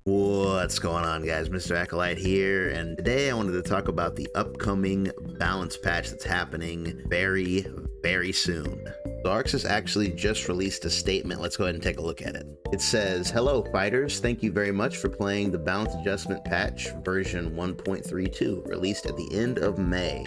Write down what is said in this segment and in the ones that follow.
What's going on, guys? Mr. Acolyte here, and today I wanted to talk about the upcoming balance patch that's happening very soon. So Arxis actually just released a statement. Let's go ahead and take a look at it. It says, "Hello fighters, thank you very much for playing the balance adjustment patch version 1.32, released at the end of May.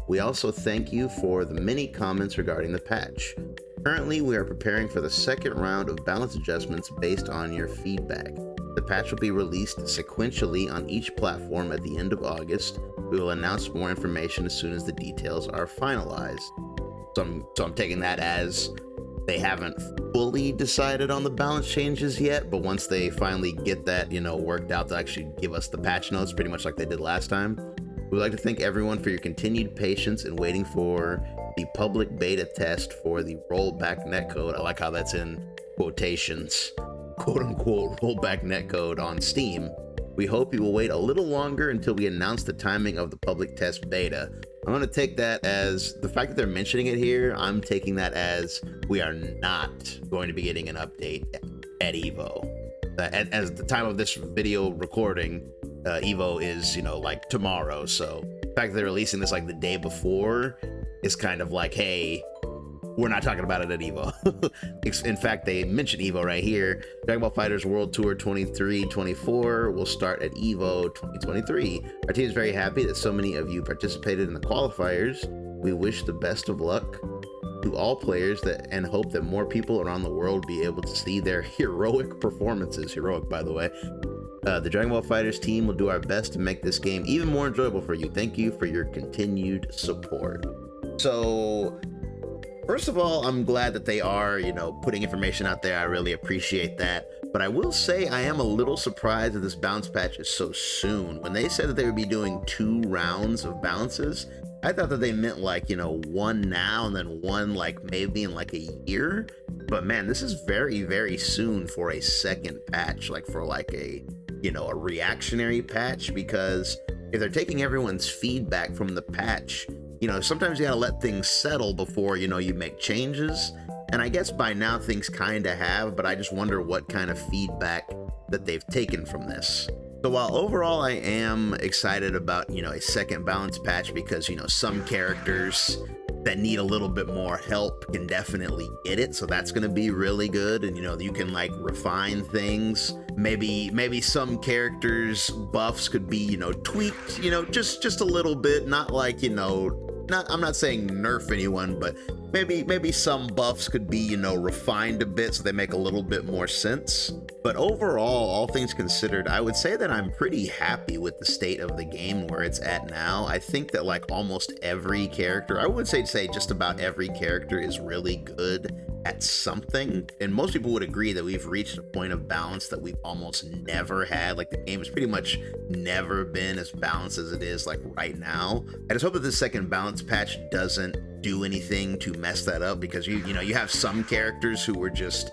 We also thank you for the many comments regarding the patch. Currently, we are preparing for the second round of balance adjustments based on your feedback. The patch will be released sequentially on each platform at the end of August. We will announce more information as soon as the details are finalized." So I'm taking that as they haven't fully decided on the balance changes yet, but once they finally get that, worked out, they'll actually give us the patch notes, pretty much like they did last time. We'd like to thank everyone for your continued patience in waiting for the public beta test for the rollback netcode. I like how that's in quotations, quote unquote, rollback netcode on Steam. We hope you will wait a little longer until we announce the timing of the public test beta. I'm going to take that as the fact that they're mentioning it here. I'm taking that as we are not going to be getting an update at EVO. As the time of this video recording, EVO is, like tomorrow. So the fact that they're releasing this like the day before is kind of like, hey, we're not talking about it at EVO. In fact, they mentioned EVO right here. Dragon Ball FighterZ World Tour 23-24 will start at EVO 2023. Our team is very happy that so many of you participated in the qualifiers. We wish the best of luck to all players and hope that more people around the world be able to see their heroic performances. Heroic, by the way. The Dragon Ball FighterZ team will do our best to make this game even more enjoyable for you. Thank you for your continued support. So, first of all, I'm glad that they are, putting information out there. I really appreciate that. But I will say I am a little surprised that this balance patch is so soon. When they said that they would be doing 2 rounds of balances, I thought that they meant like, one now and then one like maybe in like a year. But man, this is very soon for a second patch, like for like a reactionary patch, because if they're taking everyone's feedback from the patch, sometimes you gotta let things settle before, you make changes. And I guess by now things kind of have, but I just wonder what kind of feedback that they've taken from this. So while overall I am excited about, a second balance patch because, some characters that need a little bit more help can definitely get it. So that's going to be really good. And, you can like refine things. Maybe some characters buffs could be, tweaked, just a little bit, not like, I'm not saying nerf anyone, but maybe some buffs could be, refined a bit so they make a little bit more sense. But overall, all things considered, I would say that I'm pretty happy with the state of the game where it's at now. I think that like almost every character, I would say just about every character is really good at something. And most people would agree that we've reached a point of balance that we've almost never had. Like the game has pretty much never been as balanced as it is like right now. I just hope that the second balance patch doesn't do anything to mess that up, because you have some characters who were just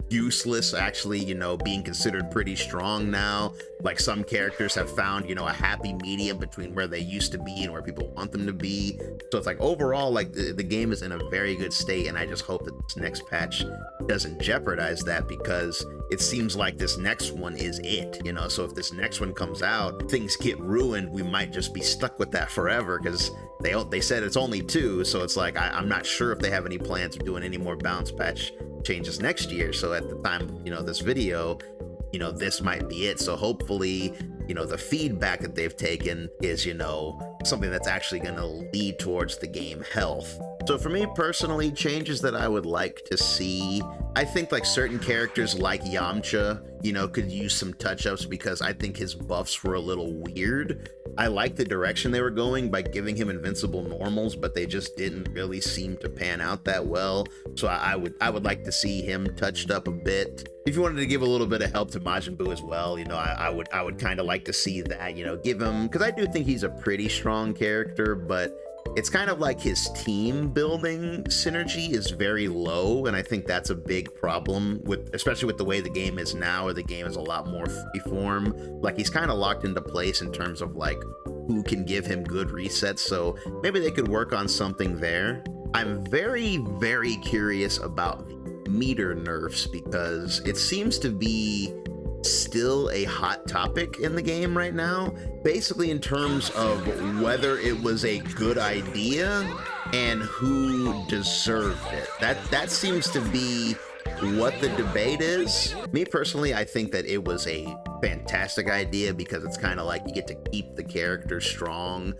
useless actually being considered pretty strong now. Like some characters have found a happy medium between where they used to be and where people want them to be. So it's like overall like the game is in a very good state, and I just hope that this next patch doesn't jeopardize that, because it seems like this next one is it. So if this next one comes out, things get ruined, we might just be stuck with that forever, because they said it's only 2. So it's like I'm not sure if they have any plans of doing any more balance patch changes next year. So at the time this video, this might be it. So hopefully the feedback that they've taken is something that's actually going to lead towards the game health. So for me personally, changes that I would like to see, I think like certain characters like Yamcha, could use some touch-ups, because I think his buffs were a little weird. I like the direction they were going by giving him invincible normals, but they just didn't really seem to pan out that well. So I would like to see him touched up a bit. If you wanted to give a little bit of help to Majin Buu as well, I would kind of like to see that, give him, because I do think he's a pretty strong character, but it's kind of like his team building synergy is very low, and I think that's a big problem especially with the way the game is now, where the game is a lot more freeform. Like he's kind of locked into place in terms of like who can give him good resets. So maybe they could work on something there. I'm very curious about the meter nerfs, because it seems to be still a hot topic in the game right now, basically in terms of whether it was a good idea and who deserved it. That seems to be what the debate is. Me personally, I think that it was a fantastic idea because it's kind of like you get to keep the character strong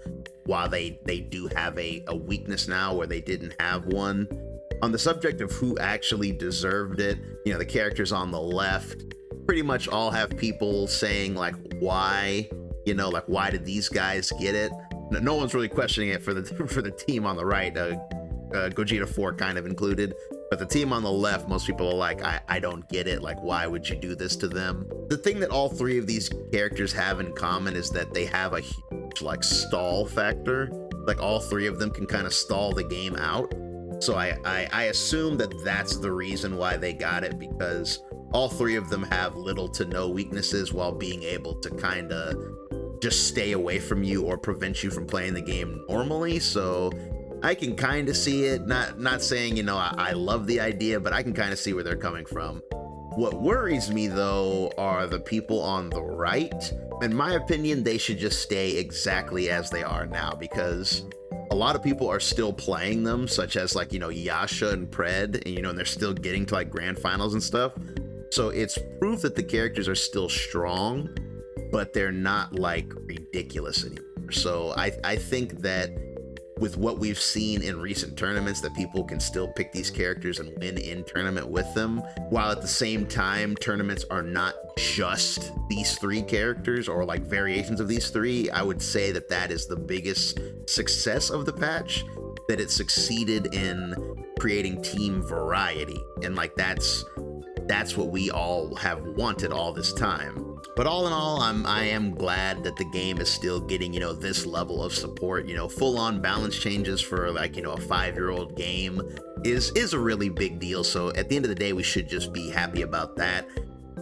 while they do have a weakness now where they didn't have one. On the subject of who actually deserved it, you know, the characters on the left pretty much all have people saying like, why, you know, like, why did these guys get it? No one's really questioning it for the team on the right, Gogeta 4 kind of included. But the team on the left, most people are like, I don't get it. Like, why would you do this to them? The thing that all three of these characters have in common is that they have a huge, like, stall factor. Like, all three of them can kind of stall the game out. So I assume that that's the reason why they got it, because all three of them have little to no weaknesses while being able to kind of just stay away from you or prevent you from playing the game normally. So I can kind of see it, not saying, you know, I love the idea, but I can kind of see where they're coming from. What worries me, though, are the people on the right. In my opinion, they should just stay exactly as they are now, because a lot of people are still playing them, such as, like, you know, Yasha and Pred, and, you know, and they're still getting to, like, grand finals and stuff. So it's proof that the characters are still strong, but they're not, like, ridiculous anymore. So I think that with what we've seen in recent tournaments, that people can still pick these characters and win in tournament with them, while at the same time tournaments are not just these three characters or like variations of these three. I would say that that is the biggest success of the patch, that it succeeded in creating team variety, and like that's what we all have wanted all this time. But all in all, I am glad that the game is still getting, you know, this level of support. You know, full-on balance changes for, like, you know, a 5-year-old game is a really big deal. So at the end of the day, we should just be happy about that.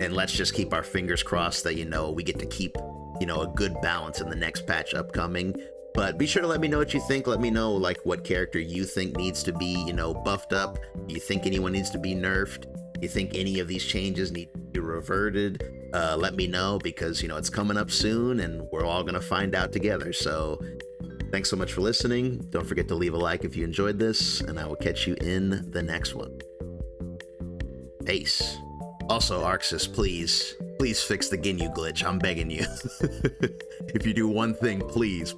And let's just keep our fingers crossed that, you know, we get to keep, you know, a good balance in the next patch upcoming. But be sure to let me know what you think. Let me know, like, what character you think needs to be, you know, buffed up. Do you think anyone needs to be nerfed? Do you think any of these changes need to be reverted? Let me know, because, you know, it's coming up soon and we're all going to find out together. So thanks so much for listening. Don't forget to leave a like if you enjoyed this, and I will catch you in the next one. Peace. Also, Arxis, please fix the Ginyu glitch. I'm begging you. If you do one thing, please.